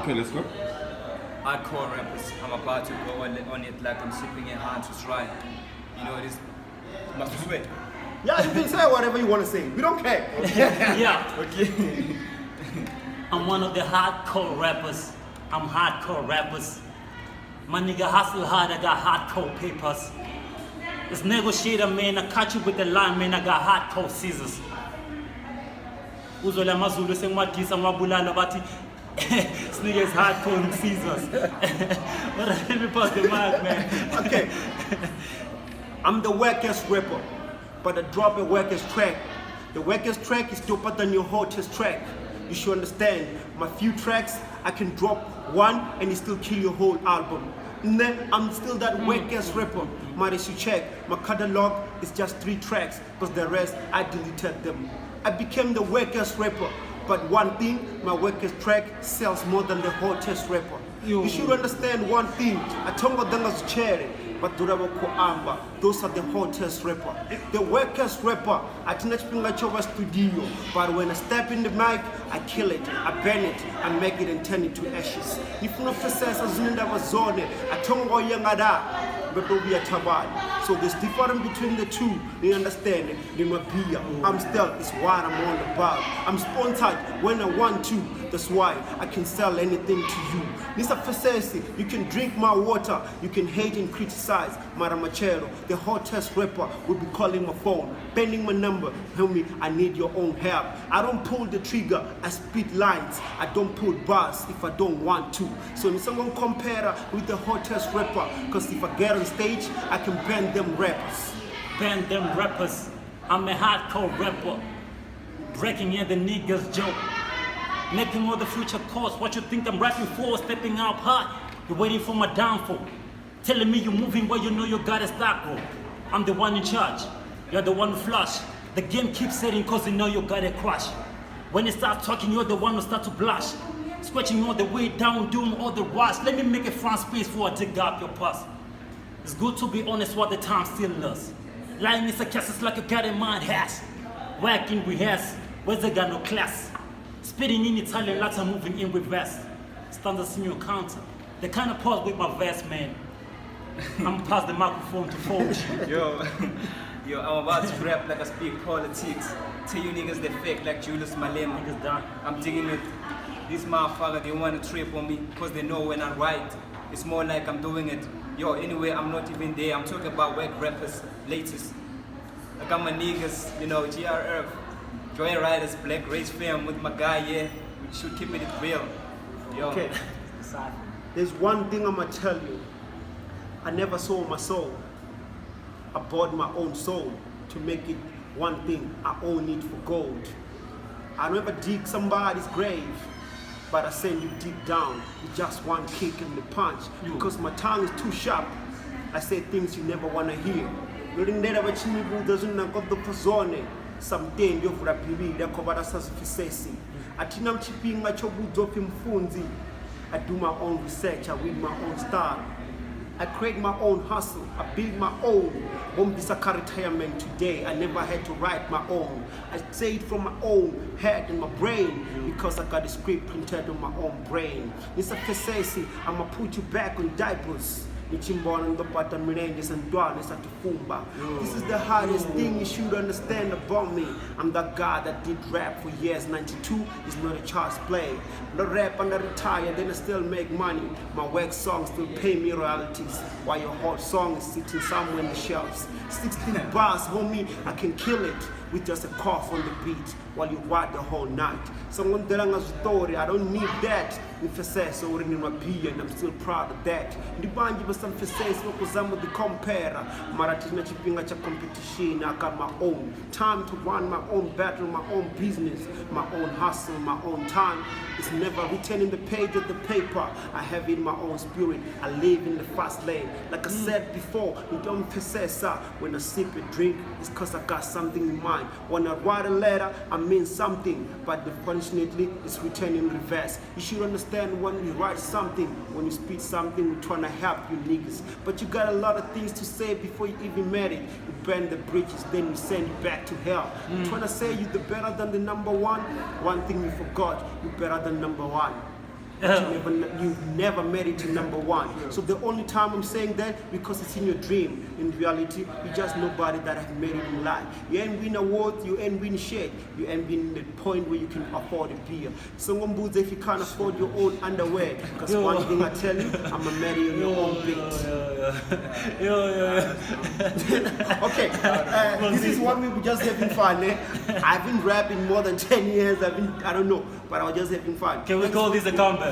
Okay, let's go. Hardcore rappers, I'm about to go on it like I'm sipping in Hans's ride. You know, it is must sweat. Yeah, you can say whatever you want to say. We don't care. Yeah, Okay. I'm one of the hardcore rappers. I'm hardcore rappers. My nigga hustle hard, I got hardcore papers. This negotiator, man, I catch you with the line, man, I got hardcore scissors. Uzola mazulu sengwadisa ngwabulala bathi this nigga is hardcore scissors. But let me pass the mic, man. Okay. I'm the wackest rapper, but I drop a wackest track. The wackest track is doper than your hottest track. You should understand, my few tracks, I can drop one and it still kill your whole album. And then I'm still that wackest rapper. But as you check, my catalog is just 3 tracks, because the rest, I deleted them. I became the wackest rapper, but one thing, my wackest track sells more than the hottest rapper. You should understand one thing, Atongo Danga's cherry, but Durabo Koamba, those are the hottest rapper. The wackest rapper, I Tinachpinga studio, but when I step in the mic, I kill it, I burn it, I make it and turn it to ashes. If no process as in the zone, Atongo Yangada. So there's difference between the two. You understand? I'm still, it's what I'm all about. I'm sponsored when I want to. That's why I can sell anything to you. Mr. Facesi, you can drink my water. You can hate and criticize. Maramachero, the hottest rapper, will be calling my phone, bending my number. Tell me, I need your own help. I don't pull the trigger, I spit lines. I don't pull bars if I don't want to. So if someone compare her with the hottest rapper, because if I get on stage, I can bend them rappers. Band them rappers. I'm a hardcore rapper. Breaking in the niggas joke. Making all the future calls. What you think I'm rapping for? Stepping out hard. You're waiting for my downfall. Telling me you're moving where you know you got a stock roll. I'm the one in charge. You're the one who flush. The game keeps setting cause you know you got a crush. When you start talking, you're the one who start to blush. Scratching all the way down, doing all the rush. Let me make a front space before I dig up your past. It's good to be honest what the time still does. Lying is a cast, it's like a guy in mind has. Working rehearse, where's the guy no class? Spitting in Italian, lots of moving in reverse. Standards in your counter. The kind of pause with my vest, man. I'm past the microphone to Forge. Yo, I'm about to rap like I speak politics. Tell you niggas they fake like Julius Malema. Niggas done. I'm digging it. This motherfucker, they want to trip on me because they know when I write. It's more like I'm doing it. Yo, anyway, I'm not even there. I'm talking about whack rappers, latest. I got my niggas, you know, GRF, Joy Riders, Black Race Fam with my guy, yeah. We should keep it real. Yo. Okay. There's one thing I'ma tell you. I never sold my soul. I bought my own soul to make it one thing. I own it for gold. I never dig somebody's grave, but I send you deep down with just one kick and the punch. Because my tongue is too sharp. I say things you never wanna hear. Lolindela bachimibu doesn't got the pozone. Something you for a PB, the Kobara Sassi. Atina Chipinga Chobu Mfunzi. I do my own research, I read my own style. I create my own hustle, I build my own. Won't be a retirement today, I never had to write my own. I say it from my own head and my brain, because I got a script printed on my own brain. Mr. Fesesi, I'ma put you back on diapers. This is the hardest thing you should understand about me. I'm that guy that did rap for years. 92 is not a child's play. The rap and I retire, then I still make money. My work songs still pay me royalties, while your hot song is sitting somewhere in the shelves. 16 bars, homie, I can kill it with just a cough on the beat while you ride the whole night. Someone telling a story, I don't need that. If I say so in my pee, and I'm still proud of that. The band you some says because I'm the compare. Maratina chipping at a competition, I got my own time to run my own battle, my own business, my own hustle, my own time. It's never written in the page of the paper. I have it in my own spirit. I live in the fast lane. Like I said before, you don't possess when I sip a drink, it's cause I got something in mind. When I write a letter, I mean something, but unfortunately, it's written in reverse. You should understand when you write something, when you speak something, we're trying to help you niggas. But you got a lot of things to say before you even met it. You burn the bridges, then you send you back to hell. You're trying to say you're the better than the number one. One thing you forgot, you're better than number one. You've never made it to number one. So the only time I'm saying that, because it's in your dream. In reality, you're just nobody that have made it in life. You ain't win awards, you ain't win shit. You ain't been the point where you can afford a beer. Someone boots if you can't afford your own underwear. Because one thing I tell you, I'ma marry you on your own beat. Okay, this is what we were just having fun. I've been rapping more than 10 years. I don't know, but I was just having fun. Can we call this a comeback?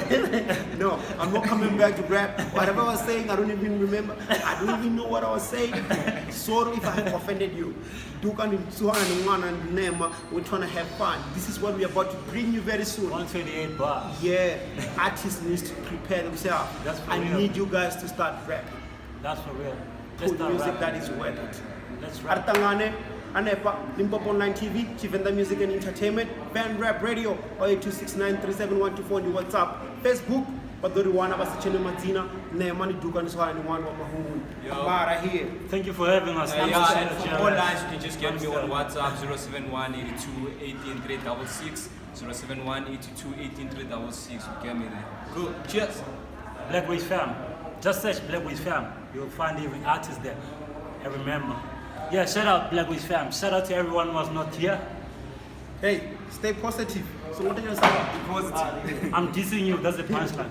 No, I'm not coming back to rap. Whatever I was saying, I don't even remember. I don't even know what I was saying. Sorry if I have offended you. We're trying to have fun. This is what we're about to bring you very soon. 128 bars. Yeah, artists need to prepare themselves. That's for I real. need you guys to start rapping. That's for real. Let's Put start music rapping. that is worth it. Let's rap. Artangane, Anepa, Limpopo Online TV, Chivenda Music and Entertainment, Fan Rap Radio, 0826937124 on the WhatsApp, Facebook, Badori Wana Basichene Mazina, Neemani Dukan Swani One Wamahungu. Mara here. Thank you for having us. And Thank for you. more lines, you can just get me on WhatsApp 07182183666. 07182183666. You get me there. Good. Cheers. Black fam. Just search Black fam. You'll find every artist there. And remember. Yeah, shout out Black fam. Shout out to everyone who was not here. Hey, stay positive. So what are you saying? Positive. I'm dissing you. That's the punchline.